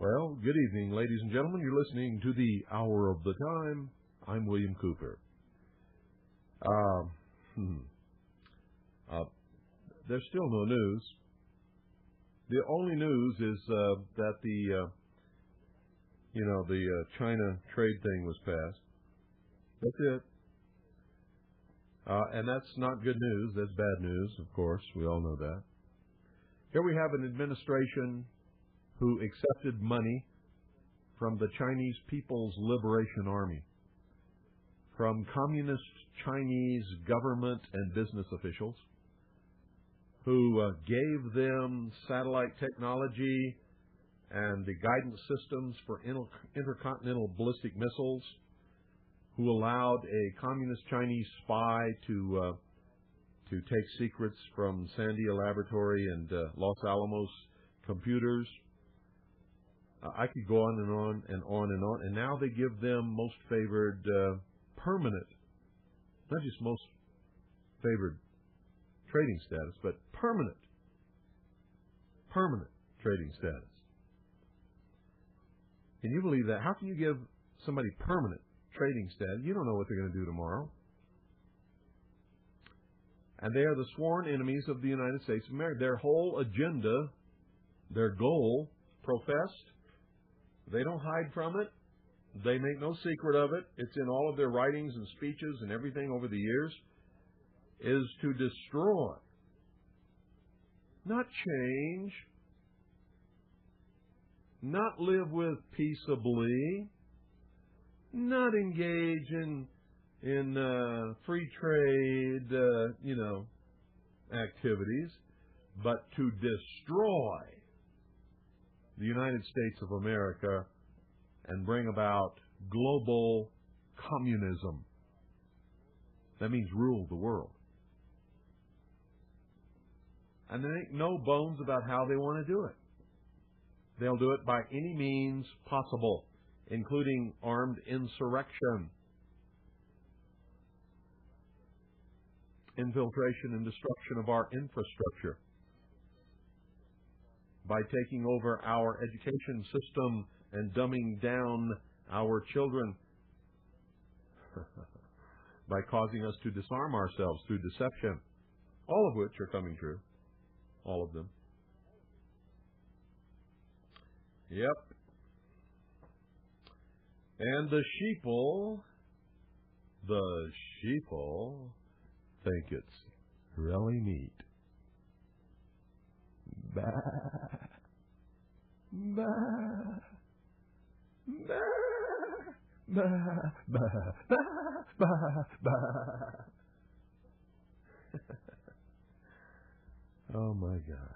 Well, good evening, ladies and gentlemen. You're listening to the Hour of the Time. I'm William Cooper. There's still no news. The only news is that the China trade thing was passed. That's it. And that's not good news. That's bad news, of course. We all know that. Here we have an administration who accepted money from the Chinese People's Liberation Army, from communist Chinese government and business officials, who gave them satellite technology and the guidance systems for intercontinental ballistic missiles, who allowed a communist Chinese spy to take secrets from Sandia Laboratory and Los Alamos computers. I could go on and on and on and on. And now they give them most favored permanent, not just most favored trading status, but permanent trading status. Can you believe that? How can you give somebody permanent trading status? You don't know what they're going to do tomorrow. And they are the sworn enemies of the United States of America. Their whole agenda, their goal, professed, they don't hide from it. They make no secret of it. It's in all of their writings and speeches and everything over the years, is to destroy, not change, not live with peaceably, not engage in free trade, activities, but to destroy the United States of America and bring about global communism. That means rule the world. And there ain't no bones about how they want to do it. They'll do it by any means possible, including armed insurrection, infiltration and destruction of our infrastructure, by taking over our education system and dumbing down our children, by causing us to disarm ourselves through deception, all of which are coming true, all of them. Yep. And the sheeple think it's really neat. Bah. Bah. Bah. Bah. Bah. Bah. Bah. Oh my God.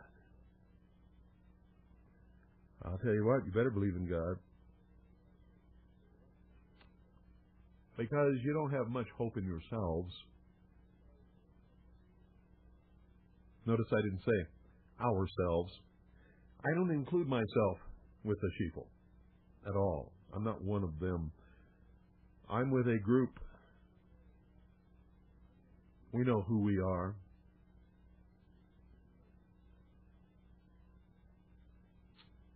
I'll tell you what, you better believe in God. Because you don't have much hope in yourselves. Notice I didn't say ourselves. I don't include myself with the sheeple at all. I'm not one of them. I'm with a group. We know who we are.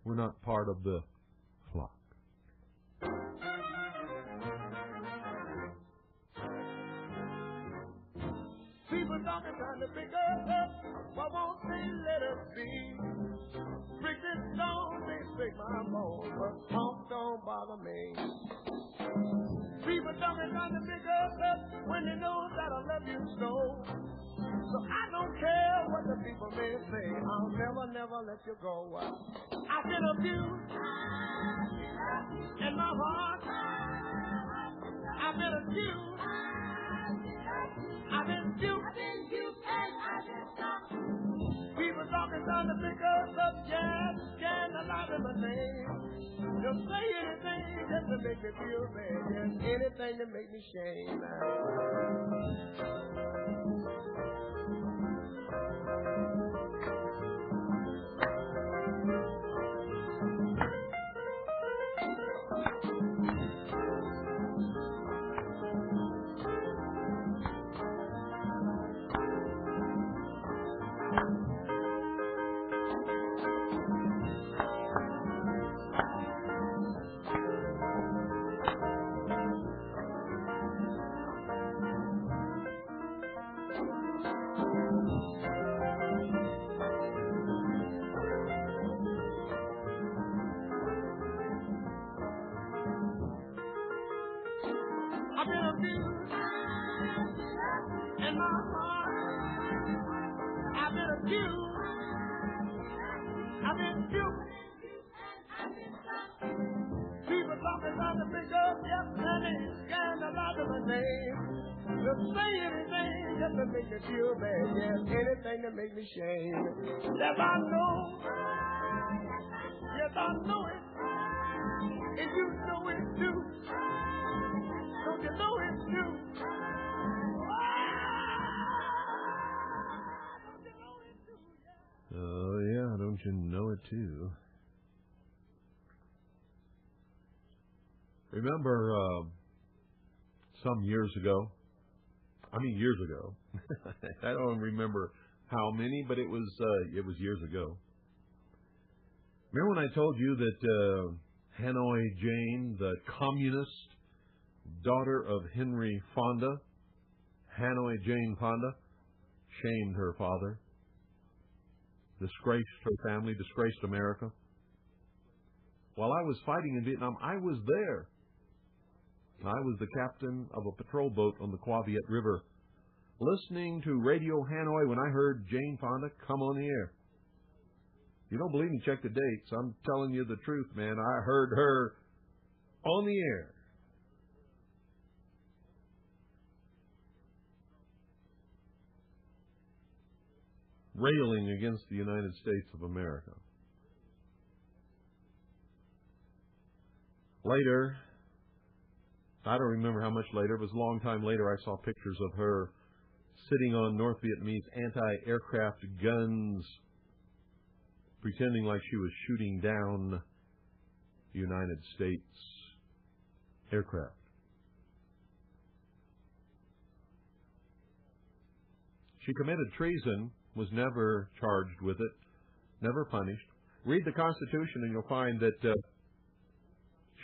We're not part of the flock. People talking trying to pick us up. Why won't they let us be? Bricks and stones, they break my bones, but talk don't bother me. People talking trying to pick us up when they know that I love you so. So I don't care what the people may say. I'll never, never let you go. I've been abused in my heart. I've been abused. I've been duped and I've been stopped. People talking trying to pick us up, yeah, scan a lot of my name. Just say anything just to make me feel bad, just anything to make me shame. I've been abused in my heart. I've been abused. I've been duped. People talking about the big up, yes, honey, scan a lot of my name. Just say anything just to make me feel bad, yes, anything to make me shame. Yes, I know. Yes, I know it. And you know it too. Don't you know it's true? Don't you know it's true? Oh, yeah, don't you know it too? Remember some years ago, I don't remember how many, but it was years ago. Remember when I told you that Hanoi Jane, the communist daughter of Henry Fonda, Hanoi Jane Fonda, shamed her father, disgraced her family, disgraced America? While I was fighting in Vietnam, I was there. I was the captain of a patrol boat on the Qua Viet River, listening to Radio Hanoi when I heard Jane Fonda come on the air. You don't believe me? Check the dates. I'm telling you the truth, man. I heard her on the air. Railing against the United States of America. Later, I don't remember how much later, it was a long time later, I saw pictures of her sitting on North Vietnamese anti-aircraft guns, pretending like she was shooting down United States aircraft. She committed treason, was never charged with it, never punished. Read the Constitution and you'll find that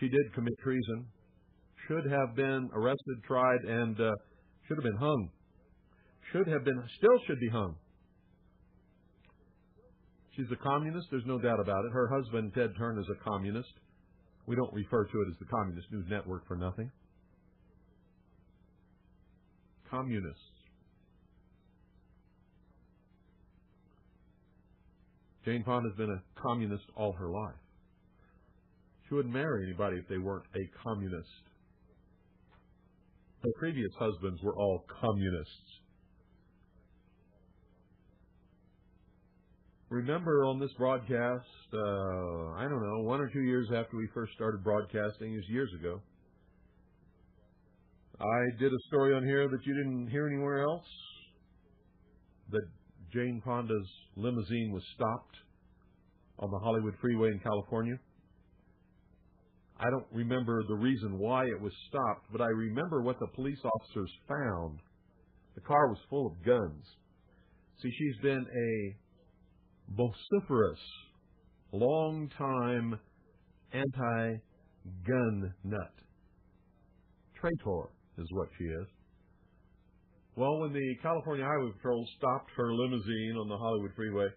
she did commit treason, should have been arrested, tried, and should have been hung. Still should be hung. She's a communist, there's no doubt about it. Her husband, Ted Turn, is a communist. We don't refer to it as the Communist News Network for nothing. Communists. Jane Fonda has been a communist all her life. She wouldn't marry anybody if they weren't a communist. Her previous husbands were all communists. Remember on this broadcast, I don't know, 1 or 2 years after we first started broadcasting, it was years ago, I did a story on here that you didn't hear anywhere else, that Jane Fonda's limousine was stopped on the Hollywood Freeway in California. I don't remember the reason why it was stopped, but I remember what the police officers found. The car was full of guns. See, she's been a vociferous, long-time anti-gun nut. Traitor is what she is. Well, when the California Highway Patrol stopped her limousine on the Hollywood freeway,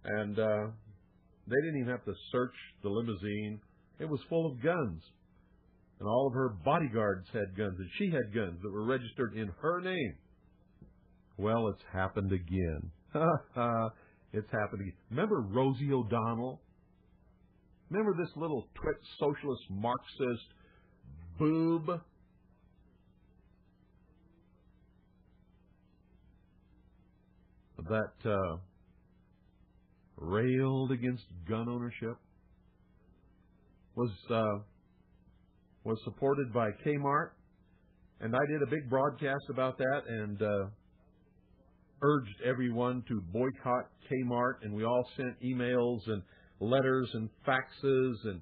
and they didn't even have to search the limousine, it was full of guns. And all of her bodyguards had guns, and she had guns that were registered in her name. Well, it's happened again. It's happened again. Remember Rosie O'Donnell? Remember this little twit socialist Marxist boob? That railed against gun ownership, was supported by Kmart, and I did a big broadcast about that and urged everyone to boycott Kmart, and we all sent emails and letters and faxes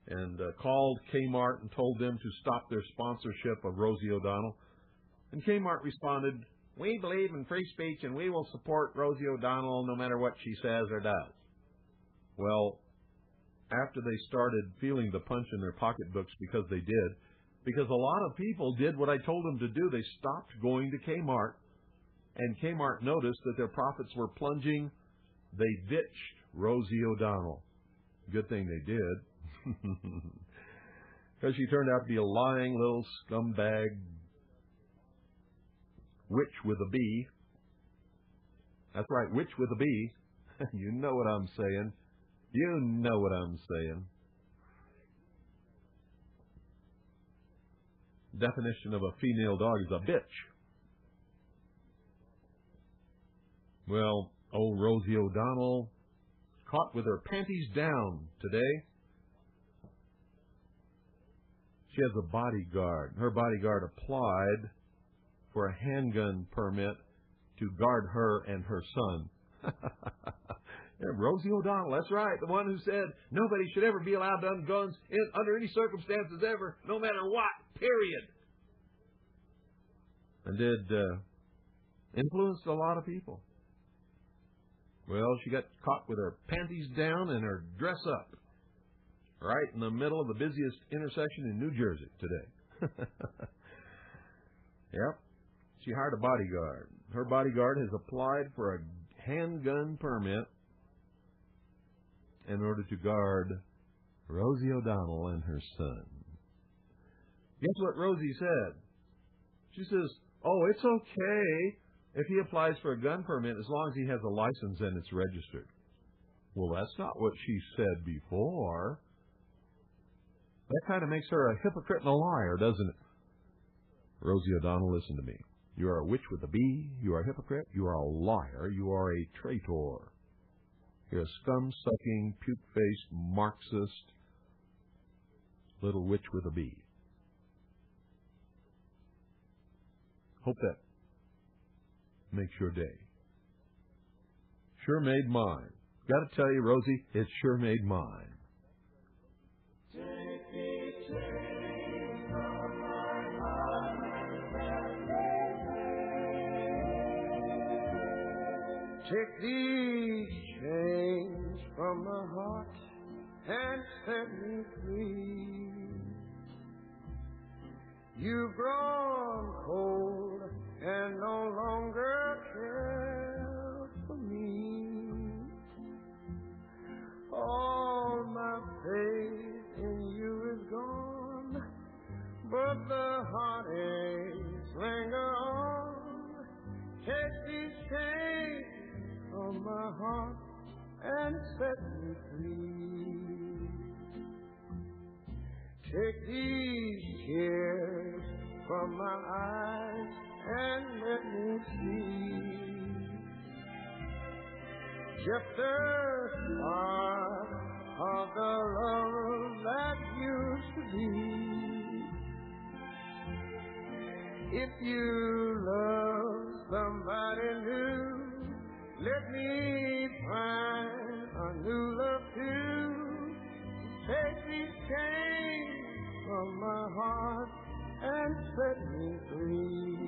and called Kmart and told them to stop their sponsorship of Rosie O'Donnell. And Kmart responded, "We believe in free speech and we will support Rosie O'Donnell no matter what she says or does." Well, after they started feeling the punch in their pocketbooks because they did, because a lot of people did what I told them to do, they stopped going to Kmart, and Kmart noticed that their profits were plunging. They ditched Rosie O'Donnell. Good thing they did, because she turned out to be a lying little scumbag witch with a B. That's right, witch with a B. You know what I'm saying. You know what I'm saying. Definition of a female dog is a bitch. Well, old Rosie O'Donnell caught with her panties down today. She has a bodyguard. Her bodyguard applied for a handgun permit to guard her and her son. Yeah, Rosie O'Donnell, that's right, the one who said nobody should ever be allowed to own guns under any circumstances ever, no matter what, period. And did influenced a lot of people. Well, she got caught with her panties down and her dress up, right in the middle of the busiest intersection in New Jersey today. Yep. She hired a bodyguard. Her bodyguard has applied for a handgun permit in order to guard Rosie O'Donnell and her son. Guess what Rosie said? She says, "Oh, it's okay if he applies for a gun permit as long as he has a license and it's registered." Well, that's not what she said before. That kind of makes her a hypocrite and a liar, doesn't it? Rosie O'Donnell, listen to me. You are a witch with a B. You are a hypocrite. You are a liar. You are a traitor. You're a scum-sucking, puke-faced, Marxist little witch with a B. Hope that makes your day. Sure made mine. Got to tell you, Rosie, it sure made mine. Take these chains from my heart and set me free. You've grown cold and no longer care for me. All my faith in you is gone, but the heartaches linger on. Take these chains from my heart and set me free. Take these tears from my eyes and let me see just a spark of the love that used to be. If you love somebody new, let me find a new love too. Take these chains from my heart and set me free.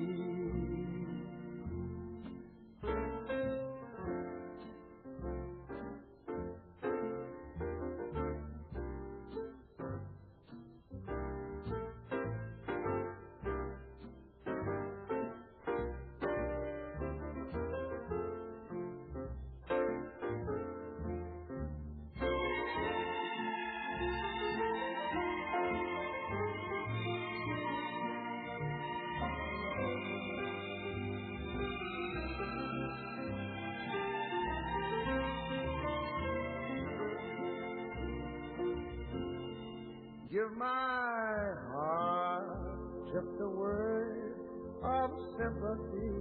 give my heart just a word of sympathy.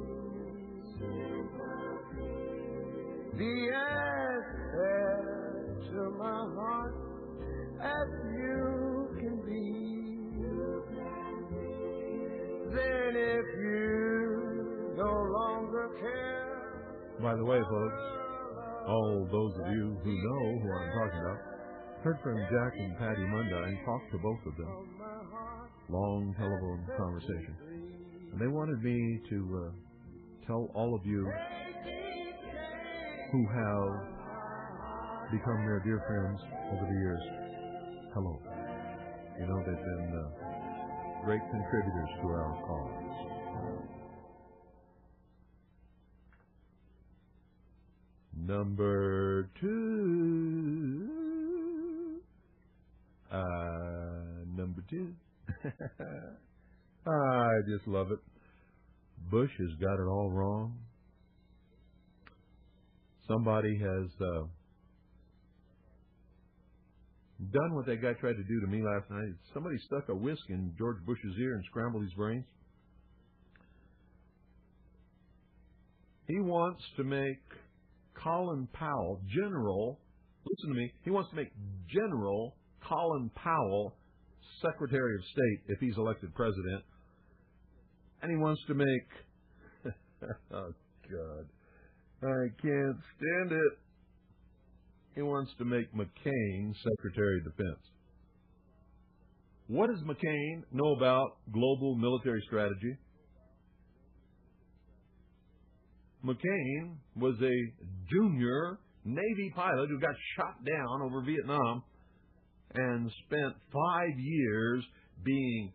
Be as fair to my heart as you can be. Then if you no longer care. By the way, folks, all those of you who know who I'm talking about heard from Jack and Patty Munda and talked to both of them. Long telephone conversation. And they wanted me to tell all of you who have become their dear friends over the years, hello. You know, they've been great contributors to our cause. Number 2. Number 2. I just love it. Bush has got it all wrong. Somebody has done what that guy tried to do to me last night. Somebody stuck a whisk in George Bush's ear and scrambled his brains. He wants to make Colin Powell, General, listen to me, he wants to make General Colin Powell Secretary of State if he's elected president. And he wants to make, oh God, I can't stand it. He wants to make McCain Secretary of Defense. What does McCain know about global military strategy? McCain was a junior Navy pilot who got shot down over Vietnam and spent 5 years being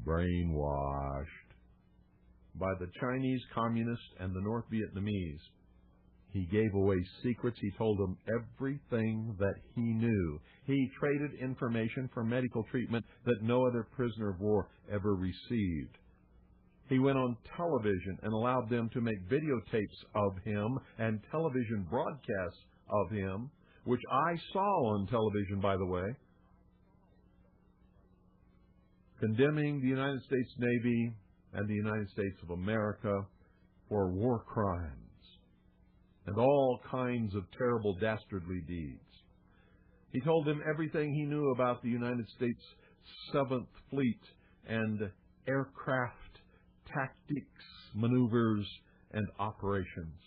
brainwashed by the Chinese Communists and the North Vietnamese. He gave away secrets. He told them everything that he knew. He traded information for medical treatment that no other prisoner of war ever received. He went on television and allowed them to make videotapes of him and television broadcasts of him, which I saw on television, by the way, condemning the United States Navy and the United States of America for war crimes and all kinds of terrible dastardly deeds. He told them everything he knew about the United States 7th Fleet and aircraft tactics, maneuvers, and operations.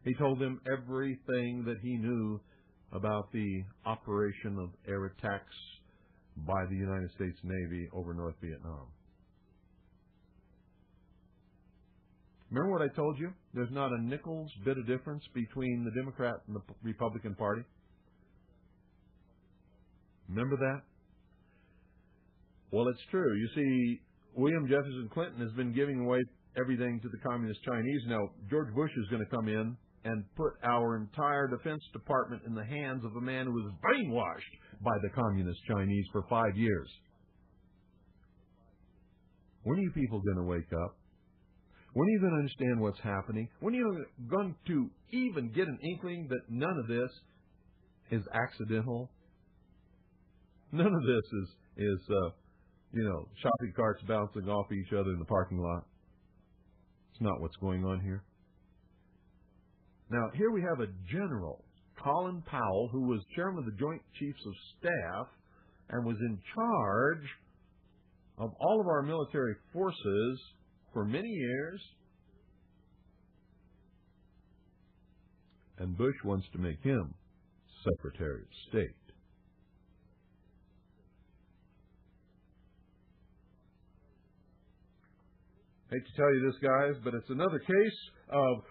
He told them everything that he knew about the operation of air attacks by the United States Navy over North Vietnam. Remember what I told you? There's not a nickel's bit of difference between the Democrat and the Republican Party. Remember that? Well, it's true. You see, William Jefferson Clinton has been giving away everything to the Communist Chinese. Now, George Bush is going to come in and put our entire Defense Department in the hands of a man who was brainwashed by the Communist Chinese for 5 years. When are you people going to wake up? When are you going to understand what's happening? When are you going to even get an inkling that none of this is accidental? None of this is shopping carts bouncing off each other in the parking lot. It's not what's going on here. Now, here we have a general, Colin Powell, who was chairman of the Joint Chiefs of Staff and was in charge of all of our military forces for many years. And Bush wants to make him Secretary of State. Hate to tell you this, guys, but it's another case of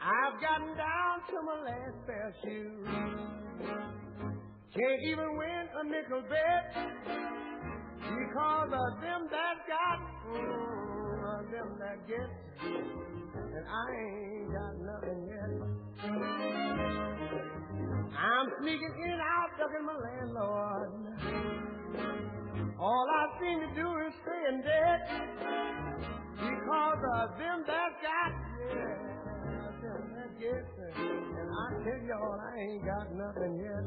I've gotten down to my last pair of shoes. Can't even win a nickel bet because of them that got, them that get, and I ain't got nothing yet. bugging my landlord. All I seem to do is stay in debt because of them that got, them that gets it. And I tell y'all, I ain't got nothing yet.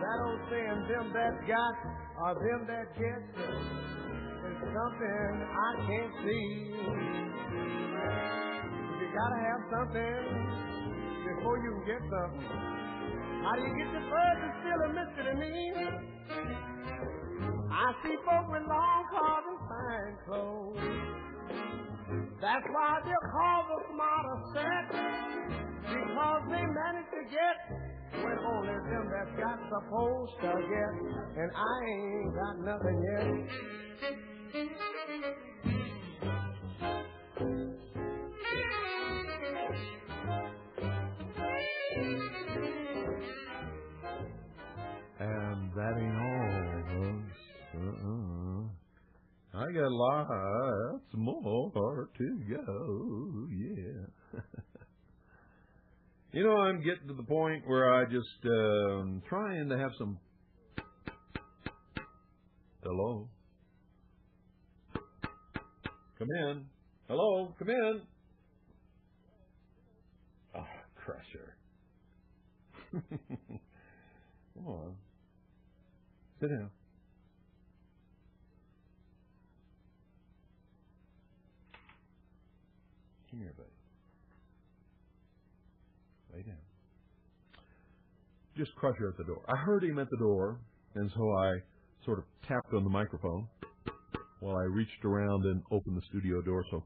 That old saying, them that got or them that gets it, is something I can't see. You gotta have something before you can get something. How do you get the first is still a mystery to me. I see folk with long cars and fine clothes. That's why they're called the smarter set, because they manage to get when only them that got supposed to get, and I ain't got nothing yet. And that ain't all, folks. I got lots more to go, yeah. You know, I'm getting to the point where I just trying to have some. Hello? Come in. Hello? Come in. Oh, crusher. Come on. Sit down. Come here, buddy. Lay down. Just Crusher at the door. I heard him at the door, and so I sort of tapped on the microphone while I reached around and opened the studio door so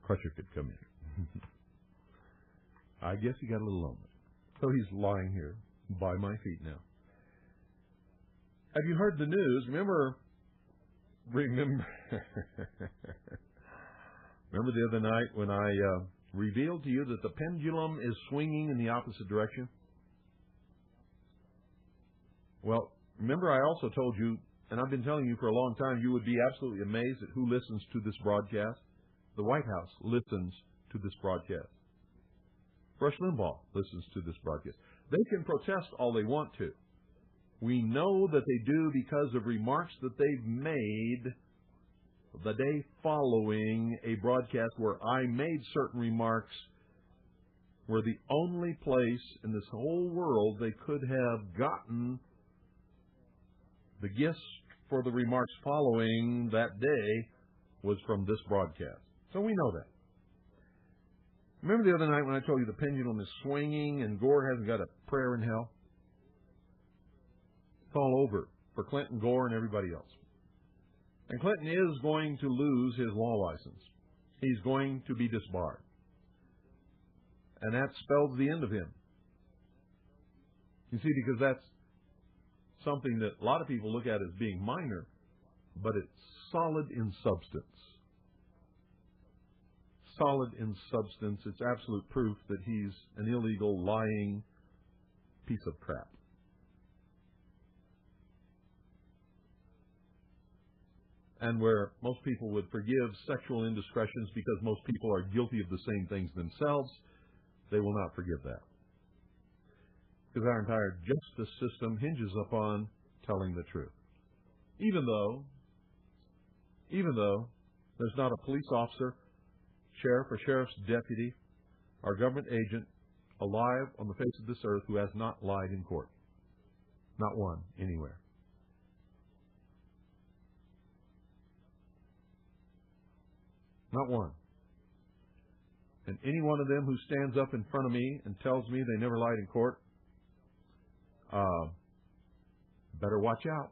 Crusher could come in. I guess he got a little lonely. So he's lying here by my feet now. Have you heard the news? Remember the other night when I revealed to you that the pendulum is swinging in the opposite direction? Well, remember I also told you, and I've been telling you for a long time, you would be absolutely amazed at who listens to this broadcast. The White House listens to this broadcast. Rush Limbaugh listens to this broadcast. They can protest all they want to. We know that they do because of remarks that they've made the day following a broadcast where I made certain remarks where the only place in this whole world they could have gotten the gifts for the remarks following that day was from this broadcast. So we know that. Remember the other night when I told you the pendulum is swinging and Gore hasn't got a prayer in hell? It's all over for Clinton, Gore, and everybody else. And Clinton is going to lose his law license. He's going to be disbarred. And that spells the end of him. You see, because that's something that a lot of people look at as being minor, but it's solid in substance. Solid in substance. It's absolute proof that he's an illegal, lying piece of crap. And where most people would forgive sexual indiscretions because most people are guilty of the same things themselves, they will not forgive that. Because our entire justice system hinges upon telling the truth. Even though there's not a police officer, sheriff or sheriff's deputy, or government agent alive on the face of this earth who has not lied in court. Not one, anywhere. Not one. And any one of them who stands up in front of me and tells me they never lied in court, better watch out.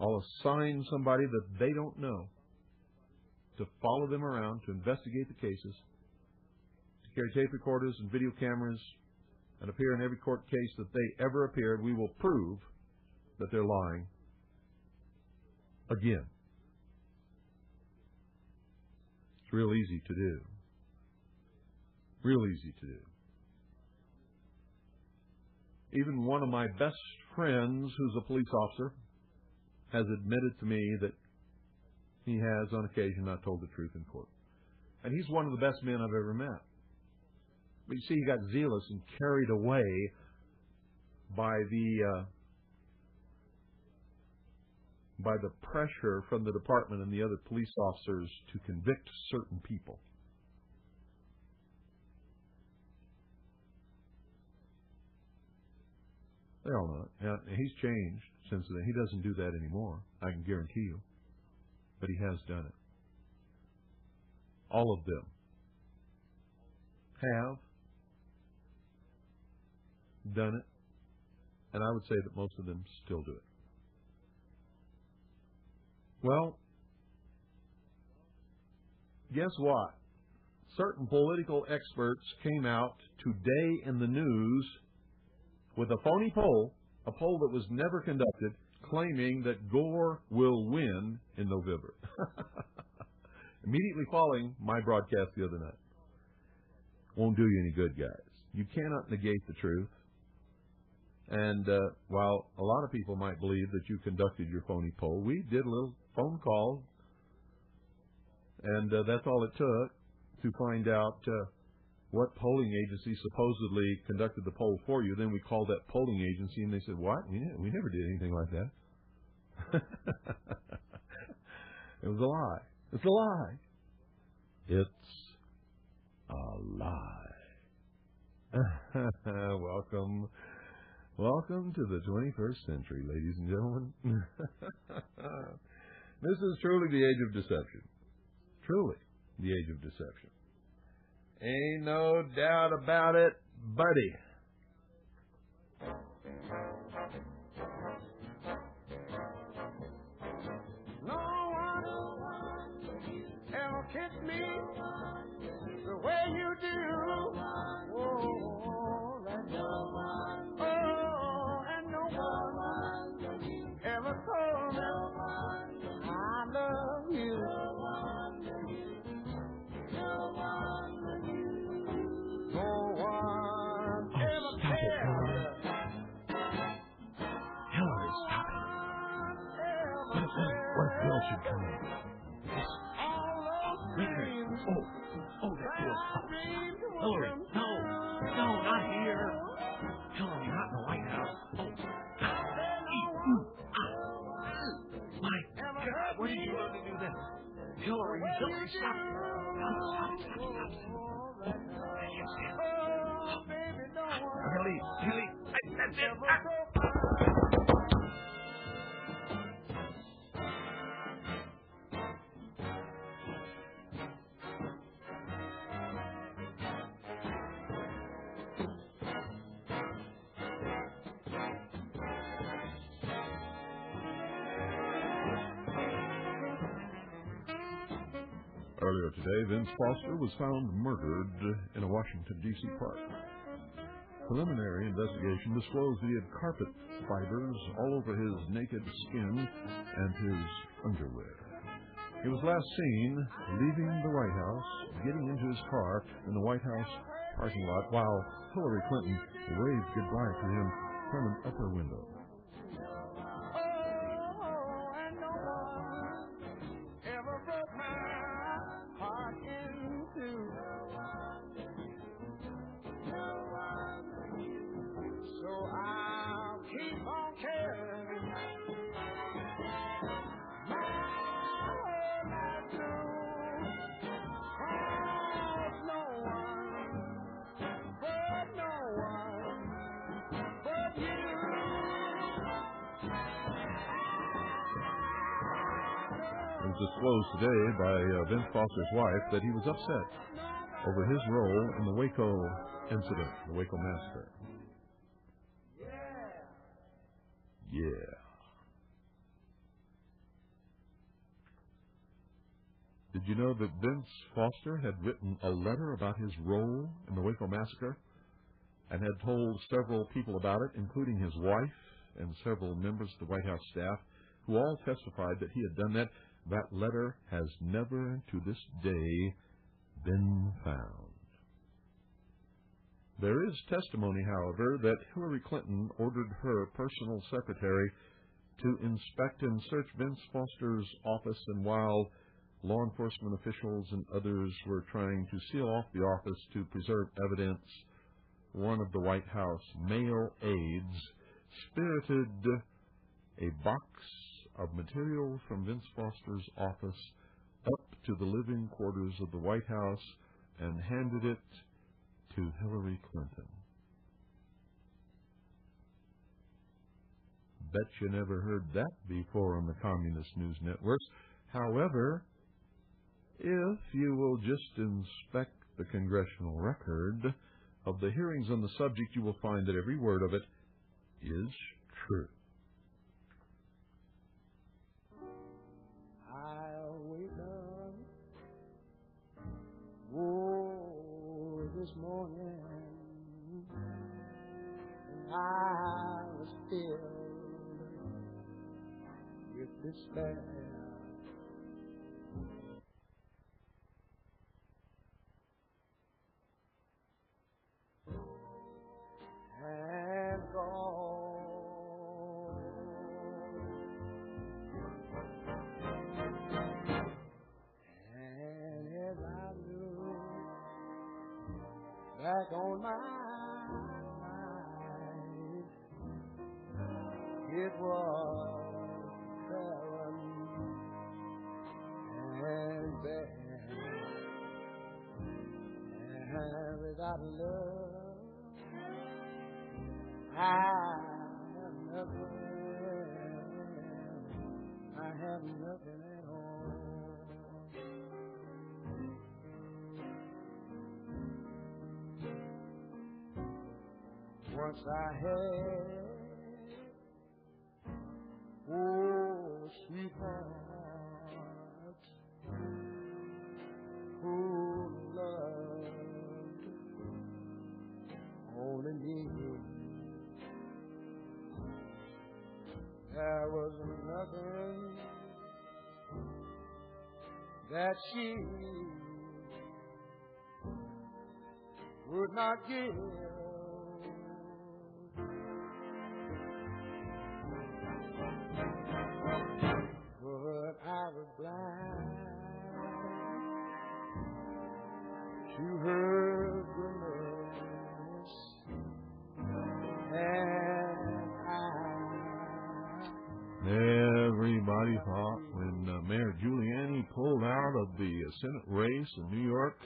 I'll assign somebody that they don't know to follow them around, to investigate the cases, to carry tape recorders and video cameras, and appear in every court case that they ever appeared. We will prove that they're lying again. It's real easy to do. Real easy to do. Even one of my best friends, who's a police officer, has admitted to me that he has, on occasion, not told the truth in court. And he's one of the best men I've ever met. But you see, he got zealous and carried away by the pressure from the department and the other police officers to convict certain people. They all know it. Now, he's changed since then. He doesn't do that anymore, I can guarantee you. But he has done it. All of them have done it, and I would say that most of them still do it. Well, guess what? Certain political experts came out today in the news with a phony poll, a poll that was never conducted, claiming that Gore will win in November. Immediately following my broadcast the other night. Won't do you any good, guys. You cannot negate the truth. And while a lot of people might believe that you conducted your phony poll, we did a little phone call, and that's all it took to find out what polling agency supposedly conducted the poll for you. Then we called that polling agency, and they said, "What? We never did anything like that." It was a lie. It's a lie. It's a lie. Welcome to the 21st century, ladies and gentlemen. This is truly the age of deception. Truly the age of deception. Ain't no doubt about it, buddy. No one ever kissed me the way you do. Oh, and no one ever told me I love you. No one ever cared. Hillary, stop it. What if Bill should come in? Oh, that Bill. Hillary, no, not here. Hillary, not in the White House. My God, what did you learn to do then? Hillary, stop. Hillary, that's it. Earlier today, Vince Foster was found murdered in a Washington, D.C. park. Preliminary investigation disclosed he had carpet fibers all over his naked skin and his underwear. He was last seen leaving the White House, getting into his car in the White House parking lot while Hillary Clinton waved goodbye to him from an upper window. Disclosed today by Vince Foster's wife that he was upset over his role in the Waco incident, the Waco massacre. Yeah. Did you know that Vince Foster had written a letter about his role in the Waco massacre and had told several people about it, including his wife and several members of the White House staff, who all testified that he had done that? That letter has never, to this day, been found. There is testimony, however, that Hillary Clinton ordered her personal secretary to inspect and search Vince Foster's office, and while law enforcement officials and others were trying to seal off the office to preserve evidence, one of the White House male aides spirited a box of material from Vince Foster's office up to the living quarters of the White House and handed it to Hillary Clinton. Bet you never heard that before on the communist news networks. However, if you will just inspect the congressional record of the hearings on the subject, you will find that every word of it is true. I'll wake up, whoa, this morning, and I was filled with despair. And gone. And as I look back on my life, it was barren and bare, and without love I have nothing at all. Once I had, oh, sweetheart, who loved only me. There was nothing that she would not give. But I was blind to her goodness, Everybody thought when Mayor Giuliani pulled out of the Senate race in New York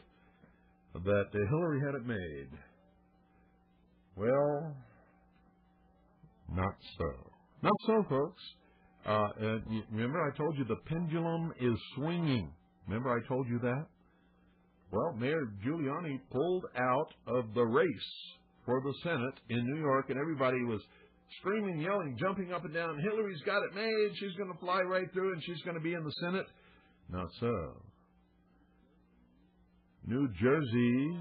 that Hillary had it made. Well, not so. Not so, folks. Remember I told you the pendulum is swinging. Remember I told you that? Well, Mayor Giuliani pulled out of the race for the Senate in New York, and everybody was screaming, yelling, jumping up and down. Hillary's got it made. She's going to fly right through, and she's going to be in the Senate. Not so. New Jersey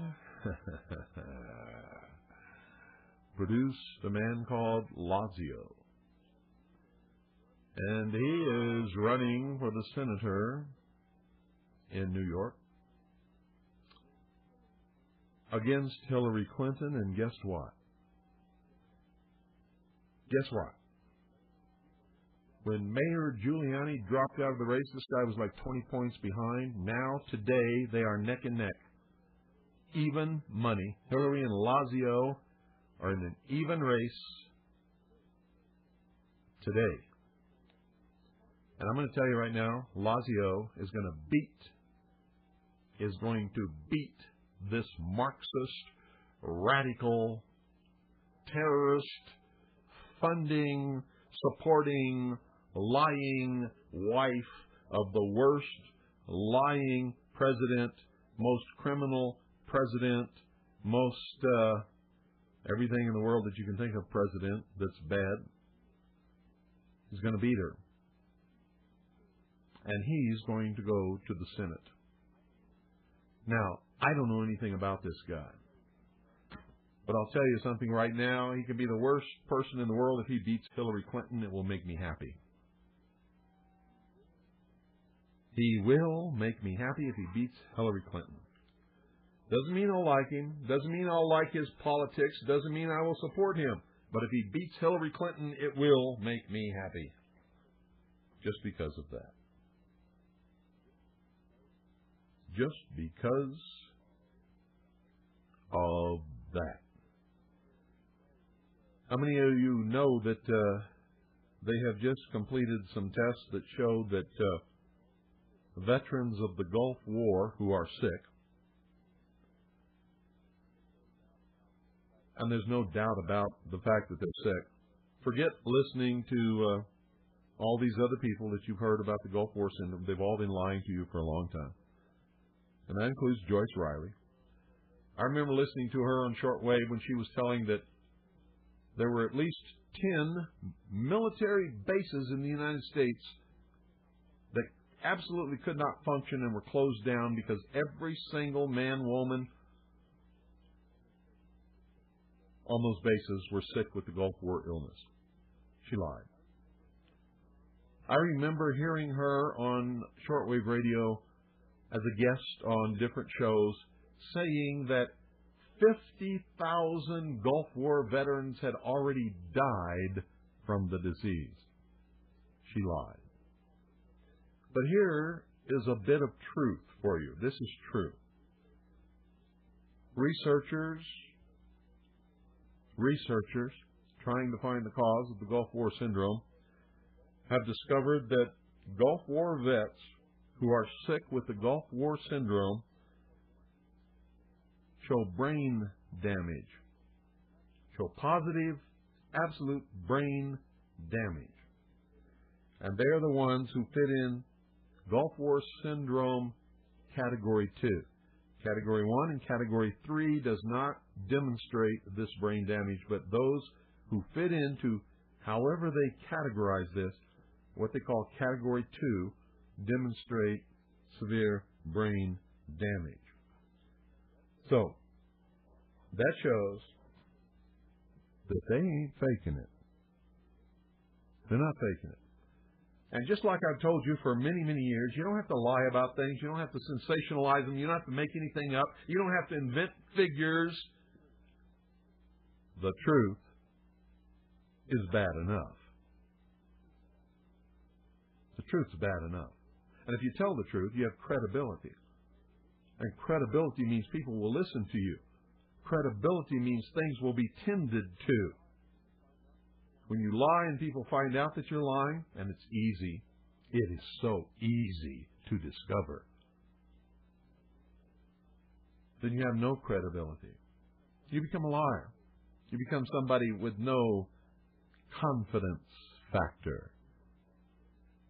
produced a man called Lazio. And he is running for the senator in New York against Hillary Clinton. And guess what? Guess what? When Mayor Giuliani dropped out of the race, this guy was like 20 points behind. Now, today, they are neck and neck. Even money. Hillary and Lazio are in an even race today. And I'm going to tell you right now, Lazio is going to beat this Marxist, radical, terrorist, funding, supporting, lying wife of the worst lying president, most criminal president, most everything in the world that you can think of president that's bad. He's going to beat her. And he's going to go to the Senate. Now, I don't know anything about this guy. But I'll tell you something right now. He can be the worst person in the world. If he beats Hillary Clinton, it will make me happy. He will make me happy if he beats Hillary Clinton. Doesn't mean I'll like him. Doesn't mean I'll like his politics. Doesn't mean I will support him. But if he beats Hillary Clinton, it will make me happy. Just because of that. just because of that. How many of you know that they have just completed some tests that show that veterans of the Gulf War who are sick, and there's no doubt about the fact that they're sick. Forget listening to all these other people that you've heard about the Gulf War syndrome. They've all been lying to you for a long time. And that includes Joyce Riley. I remember listening to her on shortwave when she was telling that there were at least 10 military bases in the United States that absolutely could not function and were closed down because every single man, woman on those bases were sick with the Gulf War illness. She lied. I remember hearing her on shortwave radio as a guest on different shows saying that 50,000 Gulf War veterans had already died from the disease. She lied. But here is a bit of truth for you. This is true. Researchers trying to find the cause of the Gulf War syndrome have discovered that Gulf War vets who are sick with the Gulf War syndrome show brain damage, show positive, absolute brain damage. And they are the ones who fit in Gulf War syndrome category 2. Category 1 and category 3 does not demonstrate this brain damage, but those who fit into, however they categorize this, what they call category 2, demonstrate severe brain damage. So, that shows that they ain't faking it. They're not faking it. And just like I've told you for many, many years, you don't have to lie about things. You don't have to sensationalize them. You don't have to make anything up. You don't have to invent figures. The truth is bad enough. The truth's bad enough. And if you tell the truth, you have credibility. And credibility means people will listen to you. Credibility means things will be tended to. When you lie and people find out that you're lying, and it's easy, it is so easy to discover, then you have no credibility. You become a liar. You become somebody with no confidence factor.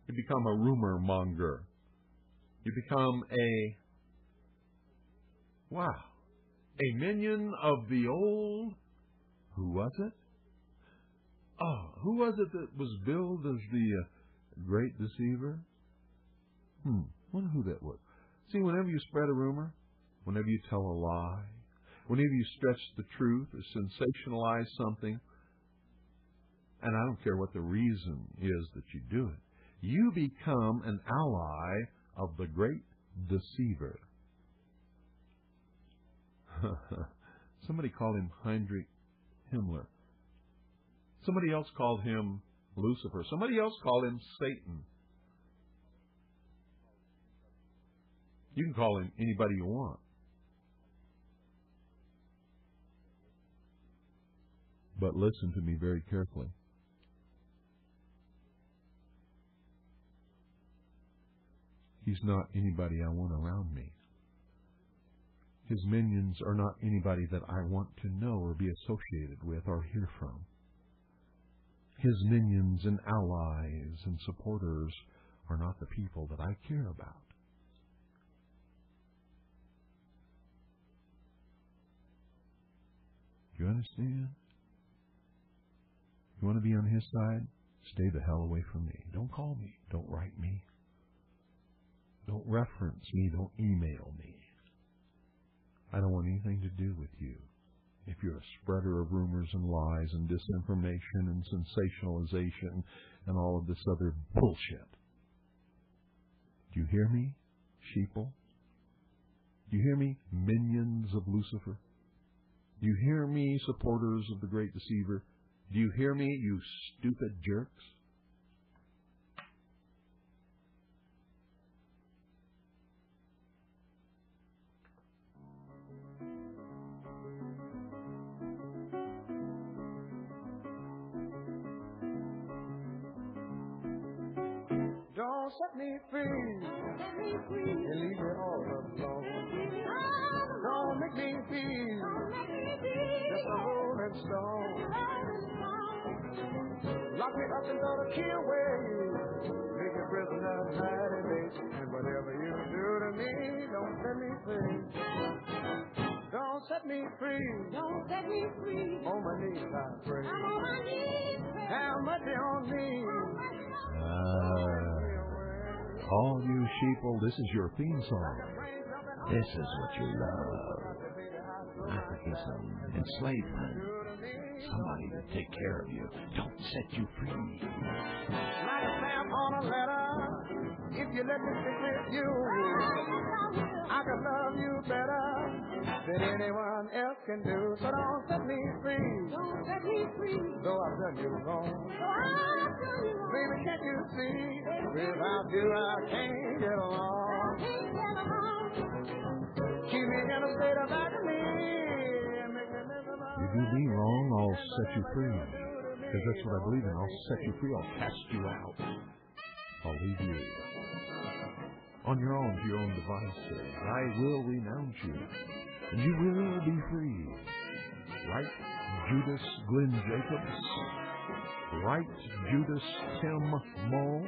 You become a rumor monger. You become a minion of the old, who was it? Who was it that was billed as the great deceiver? Wonder who that was. See, whenever you spread a rumor, whenever you tell a lie, whenever you stretch the truth or sensationalize something, and I don't care what the reason is that you do it, you become an ally of the great deceiver. Somebody called him Heinrich Himmler. Somebody else called him Lucifer. Somebody else called him Satan. You can call him anybody you want. But listen to me very carefully. He's not anybody I want around me. His minions are not anybody that I want to know or be associated with or hear from. His minions and allies and supporters are not the people that I care about. Do you understand? You want to be on his side? Stay the hell away from me. Don't call me. Don't write me. Don't reference me. Don't email me. I don't want anything to do with you. If you're a spreader of rumors and lies and disinformation and sensationalization and all of this other bullshit. Do you hear me, sheeple? Do you hear me, minions of Lucifer? Do you hear me, supporters of the great deceiver? Do you hear me, you stupid jerks? don't set me free. And leave me all alone. Don't make me feel just a rolling stone. Lock me up and go to kill away. Make me prisoner night and day. And whatever you do to me, don't set me free. Don't set me free. Don't set me free. On my knees I pray. I'm on my knees. Have mercy on me. All you sheeple, this is your theme song. This is what you love. Africanism, enslavement, somebody to take care of you. Don't set you free. Like a stamp on a letter, if you let me stick with you, I can love you better than anyone else can do. So don't set me free. Don't set me free. Though I've done you wrong. Baby, can't you see? Without you I can't get along. Keep me in a state of agony. You do me wrong, I'll set you free. Because that's what I believe in. I'll set you free. I'll cast you out. I'll leave you on your own, to your own devices. I will renounce you. And you will be free. Right, Judas Glenn Jacobs? Right, Judas Tim Moe?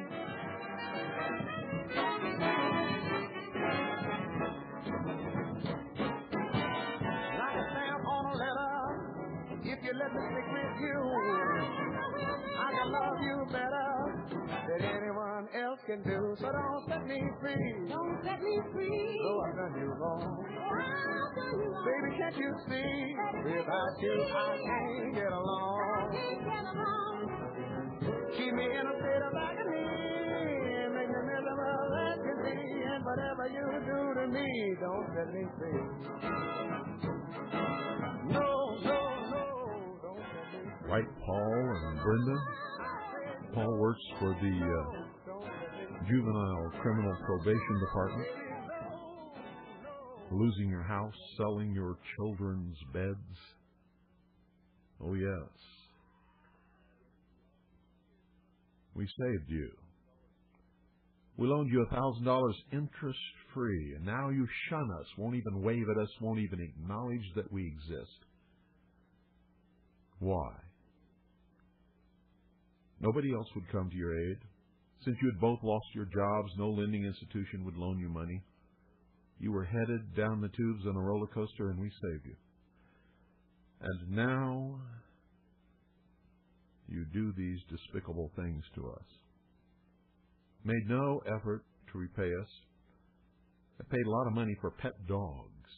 If you let me stick with you, I can love you better than anyone else can do. So don't set me free. Don't set me free. Though I've done you wrong. I've done you wrong. Baby, can't you see? Without you, I can't get along. Keep me in a state of agony. Make me miserable as can be. And whatever you do to me, don't set me free. No, no. Right, Paul and Brenda? Paul works for the Juvenile Criminal Probation Department. Losing your house, selling your children's beds. Oh, yes. We saved you. We loaned you $1,000 interest-free, and now you shun us, won't even wave at us, won't even acknowledge that we exist. Why? Nobody else would come to your aid. Since you had both lost your jobs, no lending institution would loan you money. You were headed down the tubes on a roller coaster, and we saved you. And now you do these despicable things to us. Made no effort to repay us. I paid a lot of money for pet dogs,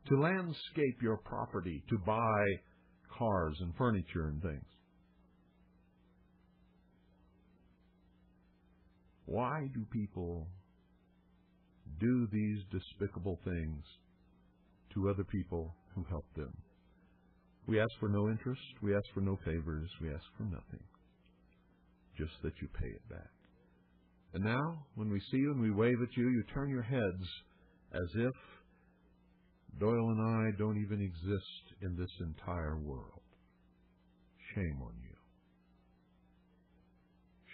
to landscape your property, to buy cars and furniture and things. Why do people do these despicable things to other people who help them? We ask for no interest, we ask for no favors, we ask for nothing, just that you pay it back. And now, when we see you and we wave at you, you turn your heads as if Doyle and I don't even exist in this entire world. Shame on you.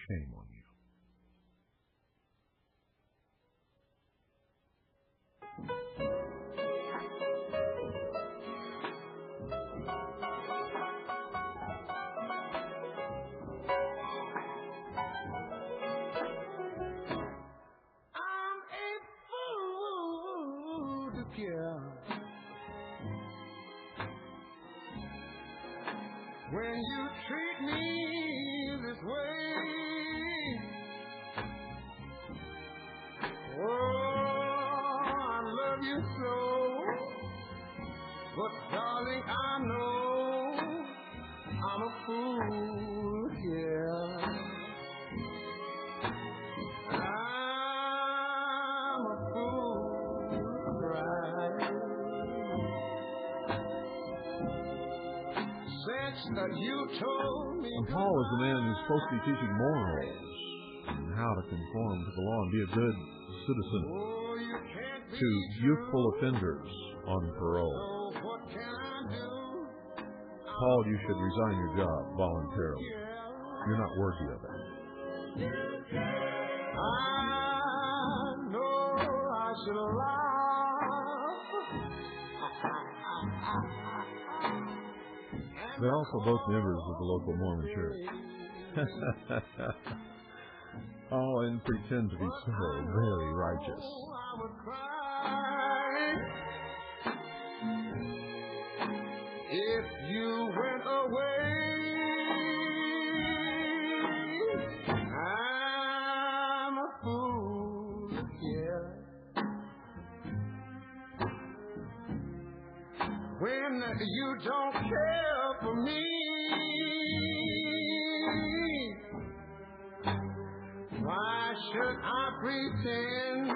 Shame on you. When you treat me this way, oh, I love you so, but darling, I know I'm a fool, yeah. I'm a fool, right? You told me. And Paul is the man who's supposed to be teaching morals and how to conform to the law and be a good citizen to youthful offenders on parole. Paul, you should resign your job voluntarily. You're not worthy of it. I know I should laugh. They're also both members of the local Mormon church. Oh, and pretend to be so very righteous. I would cry if you went away. I'm a fool, yeah. When you don't care for me, why should I pretend?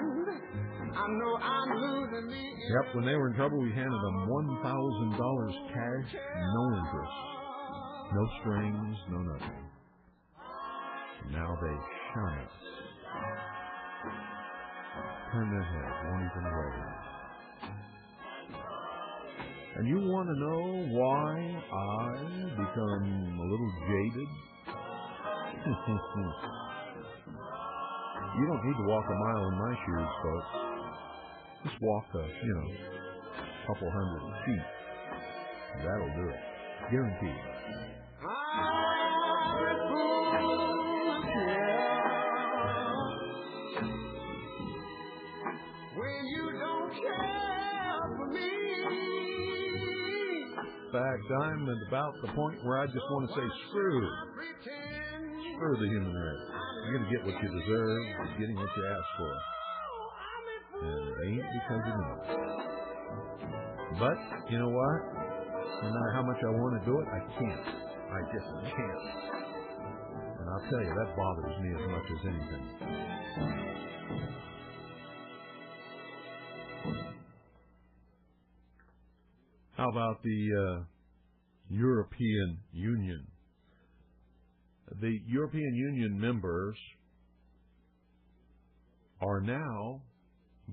I know I'm losing the end. Yep, when they were in trouble, we handed them $1,000 cash, no interest, no strings, no nothing. Now they shun us. Turn their heads, won't even wave. And you want to know why I become a little jaded? You don't need to walk a mile in my shoes, folks. Just walk a couple hundred feet. That'll do it. Guaranteed. When you don't care for me. In fact, I'm at about the point where I just want to say screw the human race. You're going to get what you deserve. You're getting what you asked for. And it ain't because of me. But, you know what? No matter how much I want to do it, I can't. I just can't. And I'll tell you, that bothers me as much as anything. How about the European Union? The European Union members are now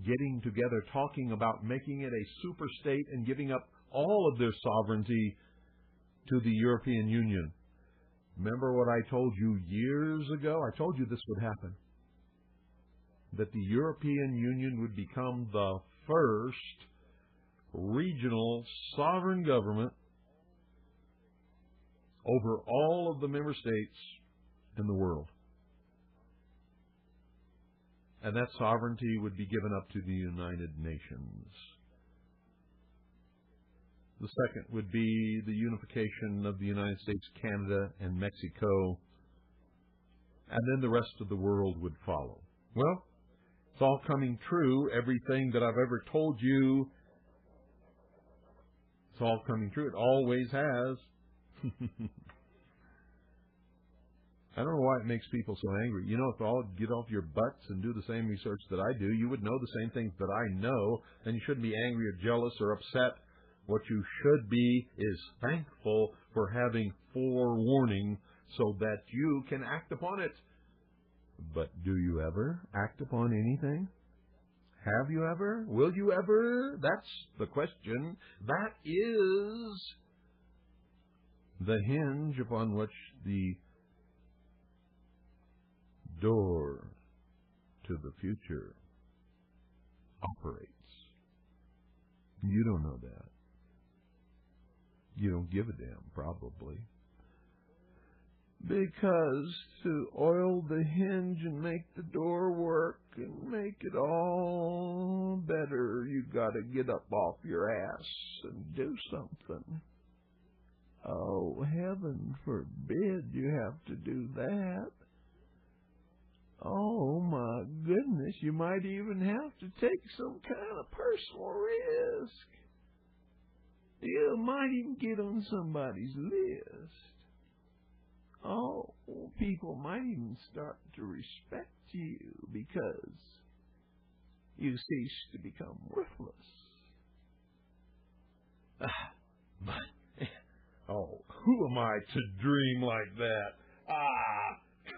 getting together talking about making it a super state and giving up all of their sovereignty to the European Union. Remember what I told you years ago? I told you this would happen. That the European Union would become the first regional sovereign government over all of the member states in the world. And that sovereignty would be given up to the United Nations. The second would be the unification of the United States, Canada, and Mexico. And then the rest of the world would follow. Well, it's all coming true. Everything that I've ever told you, it's all coming true. It always has. I don't know why it makes people so angry. You know, if all get off your butts and do the same research that I do, you would know the same things that I know, and you shouldn't be angry or jealous or upset. What you should be is thankful for having forewarning so that you can act upon it. But do you ever act upon anything? Have you ever? Will you ever? That's the question. That is the hinge upon which the door to the future operates. You don't know that. You don't give a damn, probably. Because to oil the hinge and make the door work and make it all better, you gotta get up off your ass and do something. Oh, heaven forbid you have to do that. Oh, my goodness, you might even have to take some kind of personal risk. You might even get on somebody's list. Oh, people might even start to respect you because you cease to become worthless. Oh, who am I to dream like that?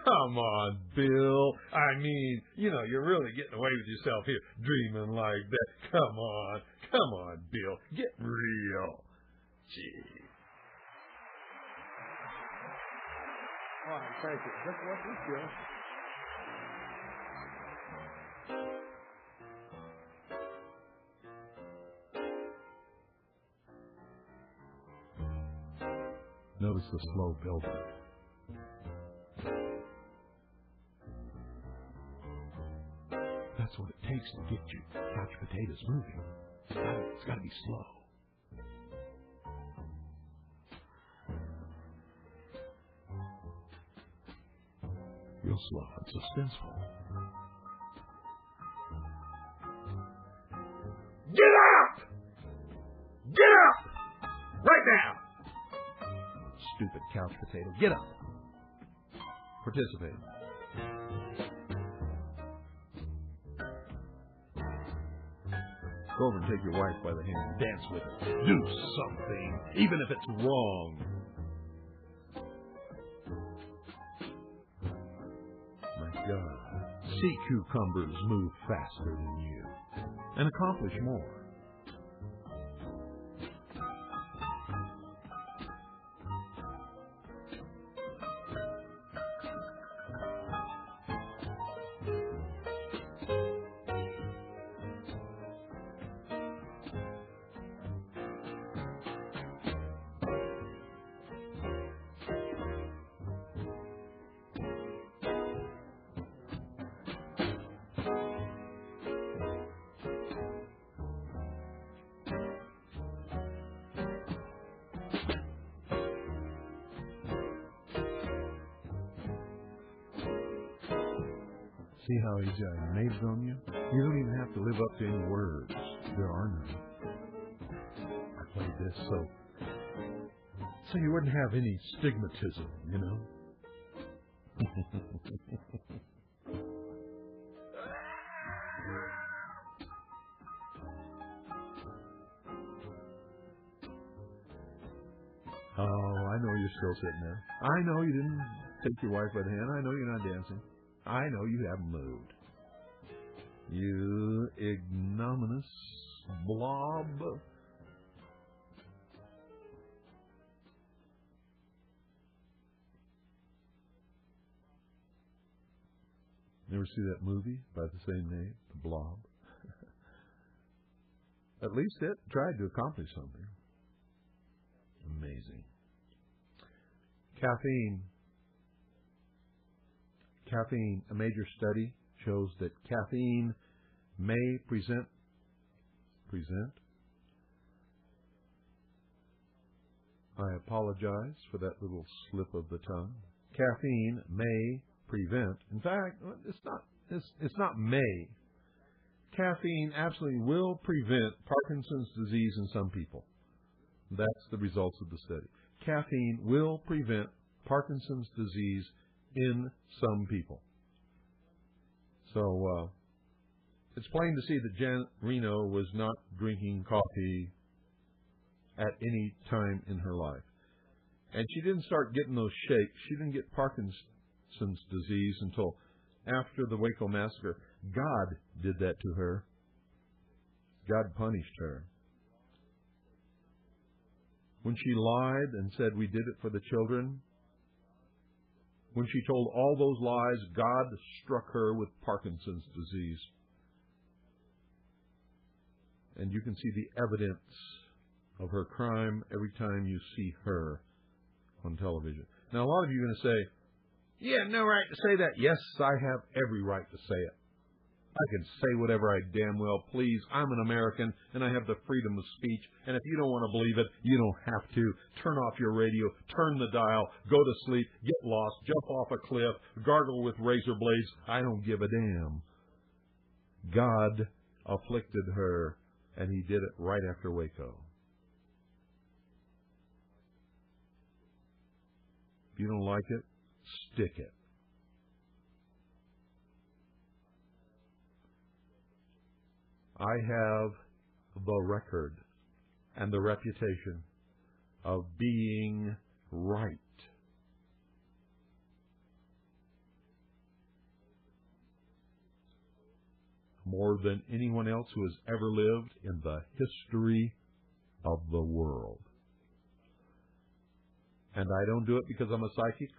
Come on, Bill. I mean, you're really getting away with yourself here, dreaming like that. Come on, Bill. Get real. Gee. All right, thank you. Just what this is. Notice the slow building. That's what it takes to get your couch potatoes moving. It's got to be slow. Real slow and suspenseful. Get up! Get up! Right now! Stupid couch potato. Get up. Participate. Go over and take your wife by the hand and dance with her. Do something, even if it's wrong. My God. Sea cucumbers move faster than you and accomplish more. See how he's names on you? You don't even have to live up to any words. There are none. I played this so you wouldn't have any stigmatism, you know? Oh, I know you're still sitting there. I know you didn't take your wife by the hand. I know you're not dancing. I know you haven't moved. You ignominious blob. You ever see that movie by the same name, The Blob? At least it tried to accomplish something. Amazing. Caffeine, a major study shows that caffeine may present. I apologize for that little slip of the tongue. Caffeine may prevent. In fact, it's not may. Caffeine absolutely will prevent Parkinson's disease in some people. That's the results of the study. Caffeine will prevent Parkinson's disease in some people. So it's plain to see that Janet Reno was not drinking coffee at any time in her life. And she didn't start getting those shakes. She didn't get Parkinson's disease until after the Waco massacre. God did that to her. God punished her. When she lied and said we did it for the children, when she told all those lies, God struck her with Parkinson's disease. And you can see the evidence of her crime every time you see her on television. Now, a lot of you are going to say, you have no right to say that. Yes, I have every right to say it. I can say whatever I damn well please. I'm an American, and I have the freedom of speech. And if you don't want to believe it, you don't have to. Turn off your radio, turn the dial, go to sleep, get lost, jump off a cliff, gargle with razor blades. I don't give a damn. God afflicted her, and he did it right after Waco. If you don't like it, stick it. I have the record and the reputation of being right. More than anyone else who has ever lived in the history of the world. And I don't do it because I'm a psychic.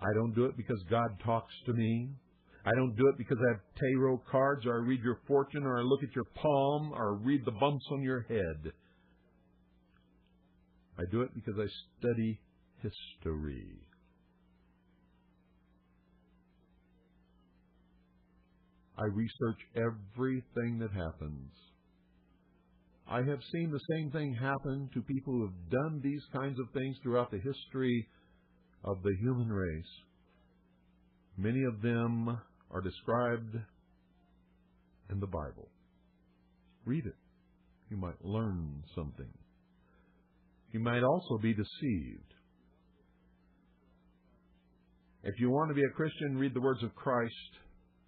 I don't do it because God talks to me. I don't do it because I have tarot cards, or I read your fortune, or I look at your palm, or read the bumps on your head. I do it because I study history. I research everything that happens. I have seen the same thing happen to people who have done these kinds of things throughout the history of the human race. Many of them are described in the Bible. Read it. You might learn something. You might also be deceived. If you want to be a Christian, read the words of Christ.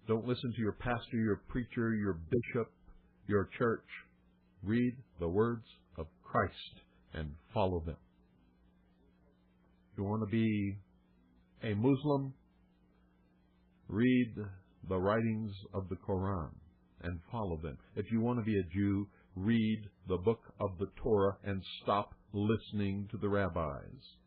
Don't listen to your pastor, your preacher, your bishop, your church. Read the words of Christ and follow them. If you want to be a Muslim, read the writings of the Quran and follow them. If you want to be a Jew, read the book of the Torah and stop listening to the rabbis.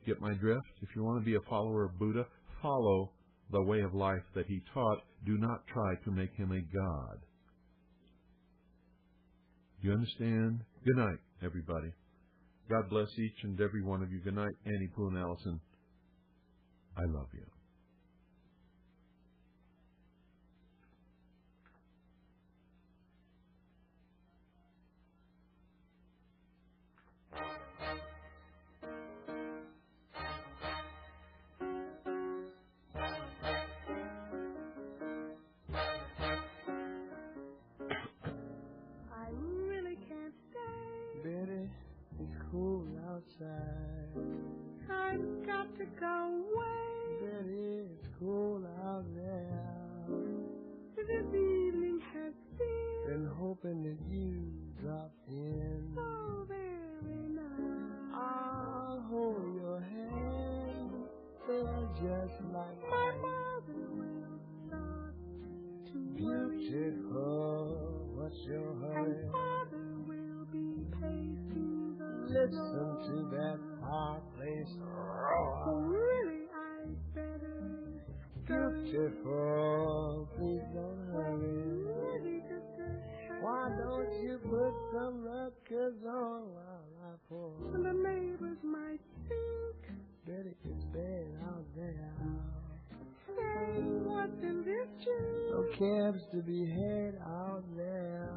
Get my drift? If you want to be a follower of Buddha, follow the way of life that he taught. Do not try to make him a god. Do you understand? Good night, everybody. God bless each and every one of you. Good night, Annie, Pooh, and Allison. I love you. I've got to go away. Betty, it's cool out there. This evening has been hoping that you drop in. So very nice. I'll hold your hand. They're just like my mother will start to worry. Beautiful, what's your hurry? And father will be pacing the Listen to that fireplace roar. Oh, really, I'd better Beautiful, please don't hurry. Really, why don't you put some records on while I pour? The neighbors might think Betty is bad out there. Say, what's in this juice? No cabs to be had out there.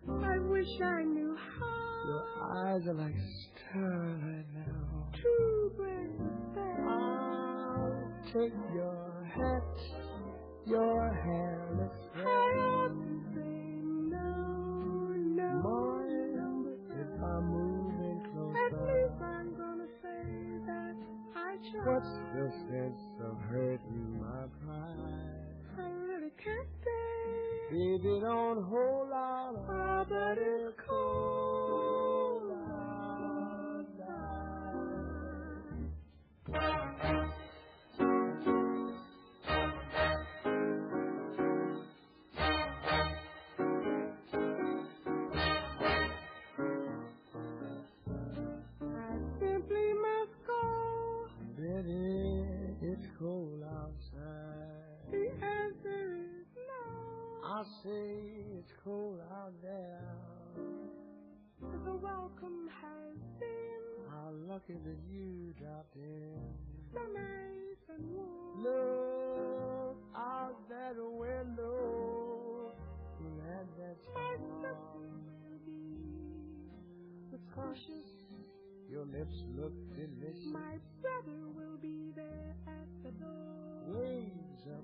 I wish I knew how. Your eyes are like starlight now. Too great bad. I'll take your hat, your hair, let's go. I ought to say no, no, no. If I'm moving closer, at least I'm gonna say that I tried. What's the sense of hurting my pride? I really can't stay. Baby, don't hold out. Oh, but it's cold outside. I simply must go. Betty, it's cold outside. The answer is no. I say it's cold out there. The welcome has been. How lucky that you dropped in. So nice and warm. Look out that window. Let that my sister will be cautious. Your lips look delicious. My brother will be there at the door. Waves up